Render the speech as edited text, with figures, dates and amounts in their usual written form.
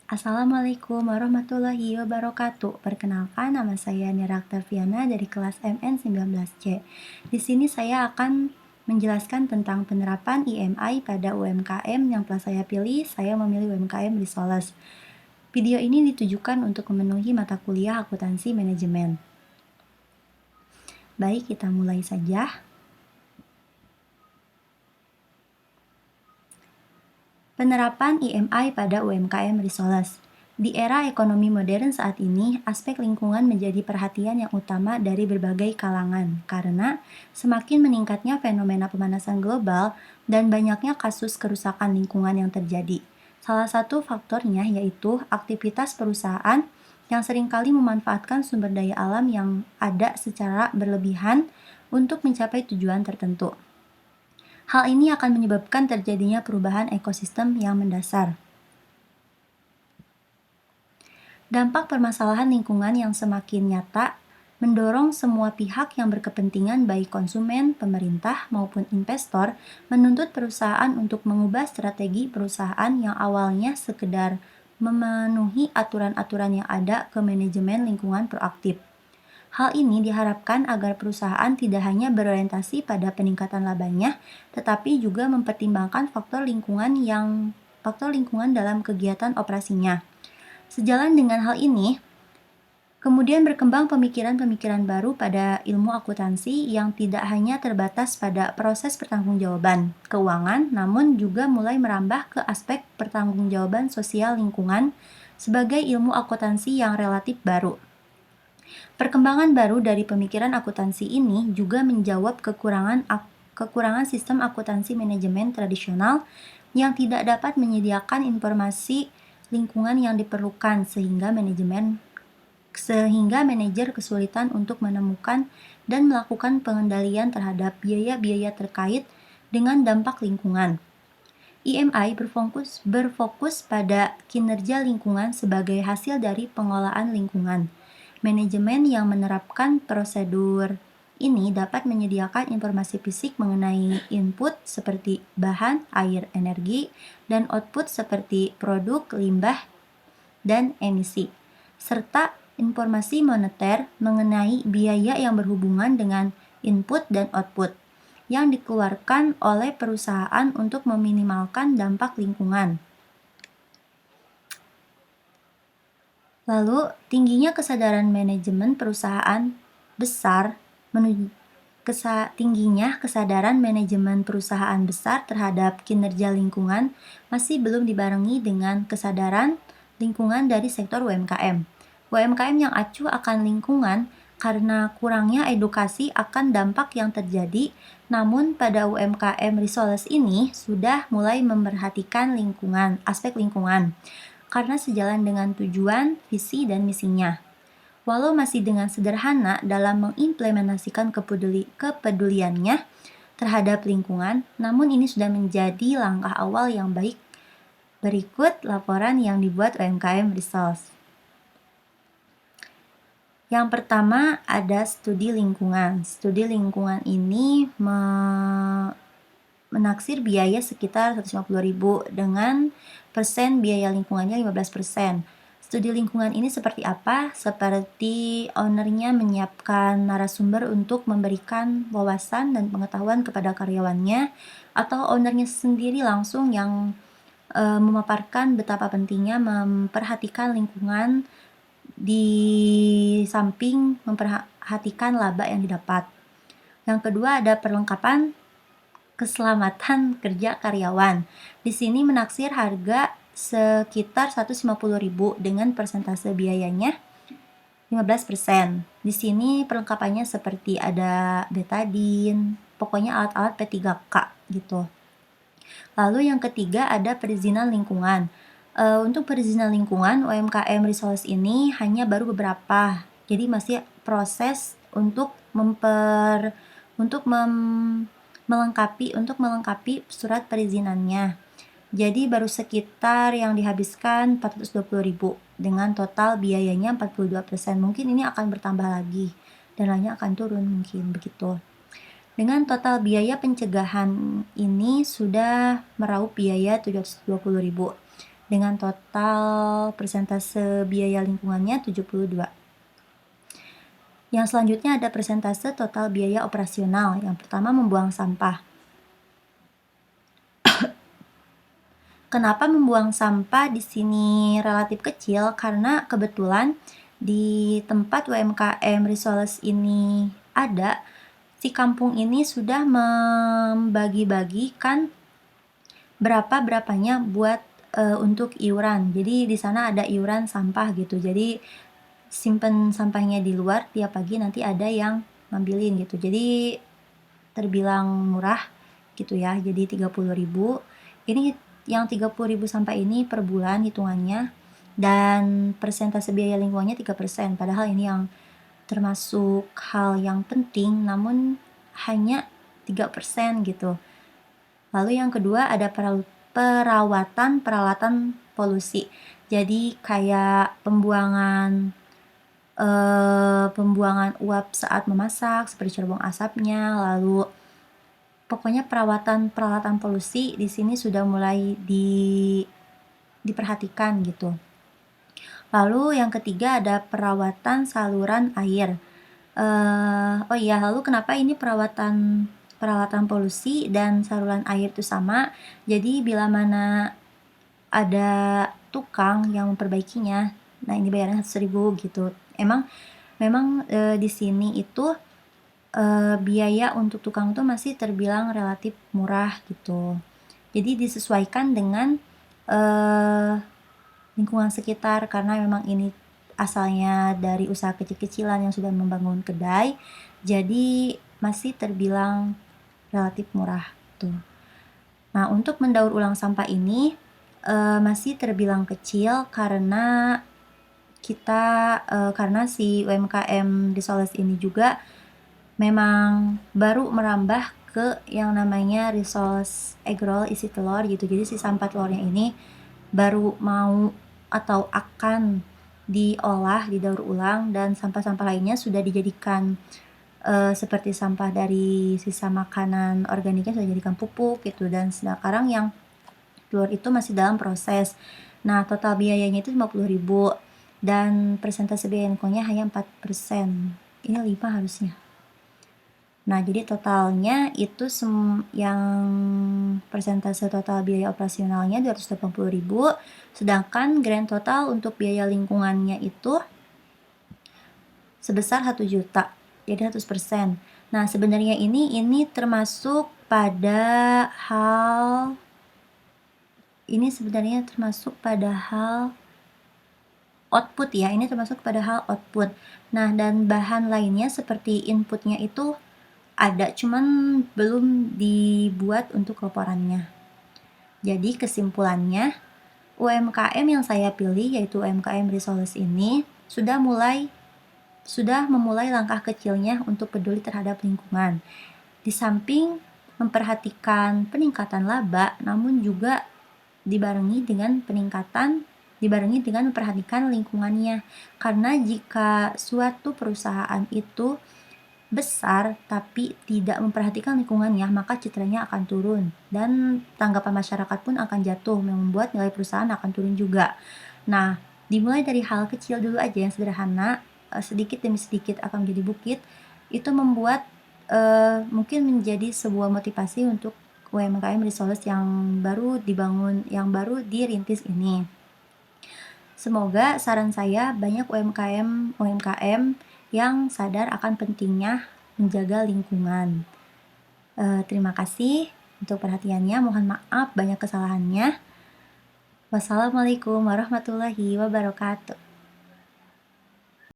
Assalamualaikum warahmatullahi wabarakatuh. Perkenalkan, nama saya Nira Oktaviana dari kelas MN19C. Di sini saya akan menjelaskan tentang penerapan IMI pada UMKM yang telah saya pilih. Saya memilih UMKM Risoles. Video ini ditujukan untuk memenuhi mata kuliah akuntansi manajemen. Baik, kita mulai saja. Penerapan IMI pada UMKM Risoles. Di era ekonomi modern saat ini, aspek lingkungan menjadi perhatian yang utama dari berbagai kalangan karena semakin meningkatnya fenomena pemanasan global dan banyaknya kasus kerusakan lingkungan yang terjadi. Salah satu faktornya yaitu aktivitas perusahaan yang seringkali memanfaatkan sumber daya alam yang ada secara berlebihan untuk mencapai tujuan tertentu. Hal ini akan menyebabkan terjadinya perubahan ekosistem yang mendasar. Dampak permasalahan lingkungan yang semakin nyata mendorong semua pihak yang berkepentingan baik konsumen, pemerintah, maupun investor menuntut perusahaan untuk mengubah strategi perusahaan yang awalnya sekedar memenuhi aturan-aturan yang ada ke manajemen lingkungan proaktif. Hal ini diharapkan agar perusahaan tidak hanya berorientasi pada peningkatan labanya, tetapi juga mempertimbangkan faktor lingkungan dalam kegiatan operasinya. Sejalan dengan hal ini, kemudian berkembang pemikiran-pemikiran baru pada ilmu akuntansi yang tidak hanya terbatas pada proses pertanggungjawaban keuangan, namun juga mulai merambah ke aspek pertanggungjawaban sosial lingkungan sebagai ilmu akuntansi yang relatif baru. Perkembangan baru dari pemikiran akuntansi ini juga menjawab kekurangan sistem akuntansi manajemen tradisional yang tidak dapat menyediakan informasi lingkungan yang diperlukan sehingga manajer kesulitan untuk menemukan dan melakukan pengendalian terhadap biaya-biaya terkait dengan dampak lingkungan. IMI berfokus pada kinerja lingkungan sebagai hasil dari pengolahan lingkungan. Manajemen yang menerapkan prosedur ini dapat menyediakan informasi fisik mengenai input seperti bahan, air, energi, dan output seperti produk, limbah, dan emisi, serta informasi moneter mengenai biaya yang berhubungan dengan input dan output yang dikeluarkan oleh perusahaan untuk meminimalkan dampak lingkungan. Lalu, tingginya kesadaran manajemen perusahaan besar terhadap kinerja lingkungan masih belum dibarengi dengan kesadaran lingkungan dari sektor UMKM. UMKM yang acuh akan lingkungan karena kurangnya edukasi akan dampak yang terjadi, namun pada UMKM Risoles ini sudah mulai memperhatikan aspek lingkungan, karena sejalan dengan tujuan, visi, dan misinya. Walau masih dengan sederhana dalam mengimplementasikan kepeduliannya terhadap lingkungan, namun ini sudah menjadi langkah awal yang baik. Berikut laporan yang dibuat UMKM Risoles. Yang pertama ada studi lingkungan. Studi lingkungan ini menaksir biaya sekitar 150.000 dengan persen biaya lingkungannya 15%. Studi lingkungan ini seperti apa? Seperti ownernya menyiapkan narasumber untuk memberikan wawasan dan pengetahuan kepada karyawannya, atau ownernya sendiri langsung yang memaparkan betapa pentingnya memperhatikan lingkungan di samping memperhatikan laba yang didapat. Yang kedua ada perlengkapan keselamatan kerja karyawan. Di sini menaksir harga sekitar 150.000 dengan persentase biayanya 15%. Di sini perlengkapannya seperti ada betadine, pokoknya alat-alat P3K gitu. Lalu yang ketiga ada perizinan lingkungan. Untuk perizinan lingkungan, UMKM Risoles ini hanya baru beberapa, jadi masih proses untuk melengkapi surat perizinannya. Jadi baru sekitar yang dihabiskan 420.000 dengan total biayanya 42%. Mungkin ini akan bertambah lagi dan lainnya akan turun mungkin begitu. Dengan total biaya pencegahan ini sudah meraup biaya 720.000. dengan total persentase biaya lingkungannya 72. Yang selanjutnya ada persentase total biaya operasional. Yang pertama membuang sampah. Kenapa membuang sampah di sini relatif kecil? Karena kebetulan di tempat UMKM Risoles ini ada, si kampung ini sudah membagi-bagikan berapanya buat untuk iuran. Jadi di sana ada iuran sampah gitu. Jadi simpen sampahnya di luar, tiap pagi nanti ada yang ngambilin gitu. Jadi terbilang murah gitu ya. Jadi 30.000. Ini yang 30.000 sampah ini per bulan hitungannya, dan persentase biaya lingkungannya 3%. Padahal ini yang termasuk hal yang penting, namun hanya 3% gitu. Lalu yang kedua ada perawatan peralatan polusi. Jadi kayak pembuangan uap saat memasak seperti cerobong asapnya, lalu pokoknya perawatan peralatan polusi di sini sudah mulai diperhatikan gitu. Lalu yang ketiga ada perawatan saluran air. Oh iya, lalu kenapa ini peralatan polusi dan saluran air itu sama? Jadi bila mana ada tukang yang memperbaikinya, nah ini bayarnya 100.000 gitu. Memang di sini itu biaya untuk tukang itu masih terbilang relatif murah gitu. Jadi disesuaikan dengan lingkungan sekitar, karena memang ini asalnya dari usaha kecil-kecilan yang sudah membangun kedai, jadi masih terbilang relatif murah tuh. Nah, untuk mendaur ulang sampah ini masih terbilang kecil karena karena si UMKM Risoles ini juga memang baru merambah ke yang namanya Risoles egg roll isi telur gitu. Jadi si sampah telurnya ini baru mau atau akan diolah, didaur ulang, dan sampah-sampah lainnya sudah dijadikan seperti sampah dari sisa makanan organiknya sudah dijadikan pupuk gitu, dan sekarang yang telur itu masih dalam proses. Nah, total biayanya itu 50.000 dan persentase biaya lingkungannya hanya 4%. Ini 5 harusnya. Nah, jadi totalnya itu yang persentase total biaya operasionalnya 280.000, sedangkan grand total untuk biaya lingkungannya itu sebesar 1 juta, jadi 100%. Nah, sebenarnya ini termasuk pada hal output ya, ini termasuk pada hal output. Nah, dan bahan lainnya seperti inputnya itu ada, cuman belum dibuat untuk laporannya. Jadi kesimpulannya, UMKM yang saya pilih yaitu UMKM Risoles ini sudah memulai langkah kecilnya untuk peduli terhadap lingkungan. Di samping memperhatikan peningkatan laba, namun juga dibarengi dengan memperhatikan lingkungannya. Karena jika suatu perusahaan itu besar tapi tidak memperhatikan lingkungannya, maka citranya akan turun dan tanggapan masyarakat pun akan jatuh, yang membuat nilai perusahaan akan turun juga. Nah, dimulai dari hal kecil dulu aja yang sederhana, sedikit demi sedikit akan menjadi bukit. Itu membuat mungkin menjadi sebuah motivasi untuk UMKM Risoles yang baru dibangun, yang baru dirintis ini. Semoga saran saya banyak UMKM yang sadar akan pentingnya menjaga lingkungan. Terima kasih untuk perhatiannya. Mohon maaf banyak kesalahannya. Wassalamualaikum warahmatullahi wabarakatuh.